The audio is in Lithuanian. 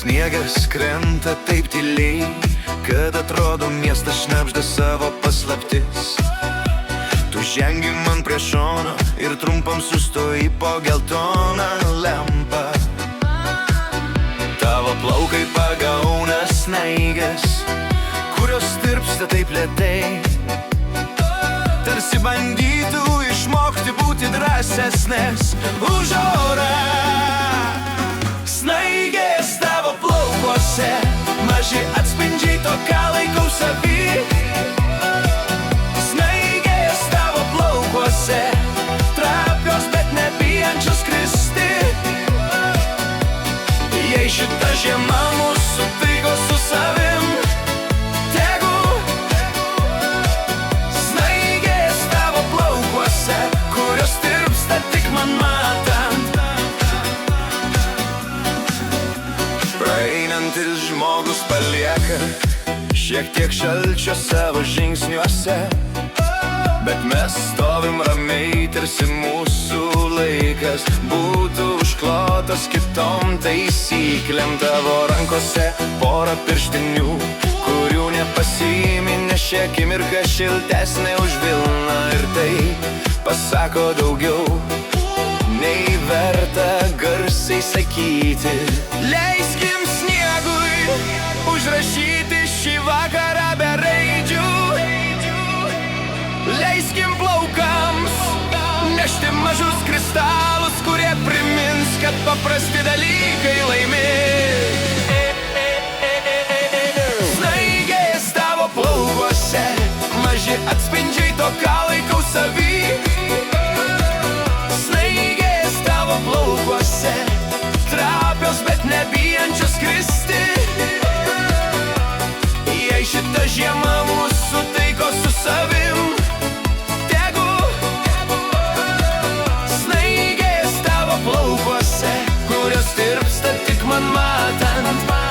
Sniegas krenta taip tyliai, kad atrodo miestas šnabžda savo paslaptis. Tu žengi man prie šono ir trumpam sustoji po geltoną lempą. Tavo plaukai pagauna snaiges, kurios tirpsta taip lėtai, tarsi bandytų išmokti būti drąsesnės už orą. Snaigės tavo plaukuose, maži atspindžiai to, ką laikau savy. Snaigės tavo plaukuose, trapios, bet nebijančios kristi. Jei šita žiema mūsų taiko su savim, tegu snaigės tavo plaukuose, kurios tirpsta tik man matant. Praeinantis žmogus palieka šiek tiek šalčio savo žingsniuose, bet mes stovim ramiai, tarsi mūsų laikas būtų užklotas kitom taisyklėm. Tavo rankose pora pirštinių, kurių nepasiminė, ši akimirka šiltesnė už vilną. Ir tai pasako daugiau, nei verta garsiai sakyti. Leiskim sniegui užrašyti šį vakarą be raidžių. Leiskim plaukams nešti mažus kristalus, kurie primins, kad paprasti dalykai laimi. Snaigės tavo plaukuose, maži atspindžiai to, ką laikau savy. Snaigės tavo plaukuose, trapios, bet nebijančios kristi. Jei šita žiema mūsų taiko su savim, tegu snaigės tavo plaukuose, kurios tirpsta tik man matant.